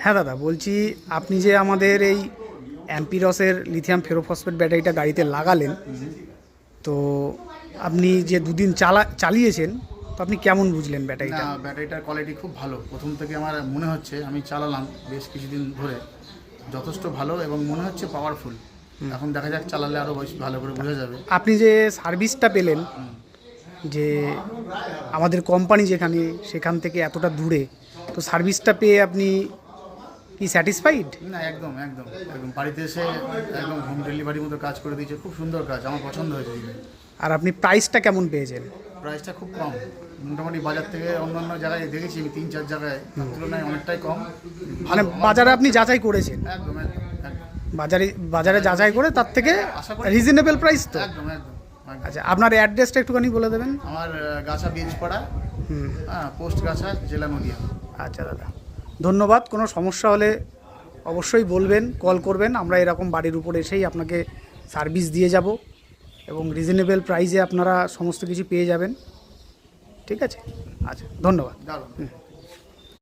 হ্যাঁ দাদা, বলছি আপনি যে আমাদের এই অ্যাম্পিরসের লিথিয়াম ফেরোফসফেট ব্যাটারিটা গাড়িতে লাগালেন, তো আপনি যে দুদিন চালিয়েছেন, তো আপনি কেমন বুঝলেন না, ব্যাটারিটা? ব্যাটারিটার কোয়ালিটি খুব ভালো। প্রথম থেকে আমার মনে হচ্ছে, আমি চালালাম বেশ কিছুদিন ধরে, যথেষ্ট ভালো এবং মনে হচ্ছে পাওয়ারফুল। এখন দেখা যাক, চালালে আরও বেশ ভালো করে বোঝা যাবে। আপনি যে সার্ভিসটা পেলেন, যে আমাদের কোম্পানি যেখানে, সেখান থেকে এতটা দূরে, তো সার্ভিসটা পেয়ে আপনি কি স্যাটিসফাইড? না, একদম একদম একদম বাড়িতে এসে একদম হোম ডেলিভারির মতো কাজ করে দিয়েছে। খুব সুন্দর কাজ, আমার পছন্দ হয়েছে। আর আপনি প্রাইসটা কেমন পেয়েছেন? প্রাইসটা খুব কম, মোটামুটি বাজার থেকে অন্যান্য জায়গায় দেখেছি আমি 3-4 জায়গায়, তার তুলনায় অনেকটাই কম। মানে বাজারে আপনি যাচাই করেছেন? একদম একদম একদম বাজারে যাচাই করে তার থেকে আশা করি রিজনেবল প্রাইস তো? একদম একদম একদম। আচ্ছা, আপনার অ্যাড্রেসটা একটুখানি বলে দেবেন। আমার গাছা বীজপাড়া, হ্যাঁ, পোস্ট গাছা, জেলা নদিয়া। আচ্ছা দাদা, ধন্যবাদ। কোনো সমস্যা হলে অবশ্যই বলবেন, কল করবেন। আমরা এরকম বাড়ির উপর এসেই আপনাকে সার্ভিস দিয়ে যাব এবং রিজনেবল প্রাইসে আপনারা সমস্ত কিছু পেয়ে যাবেন। ঠিক আছে? আচ্ছা, ধন্যবাদ। দারুণ।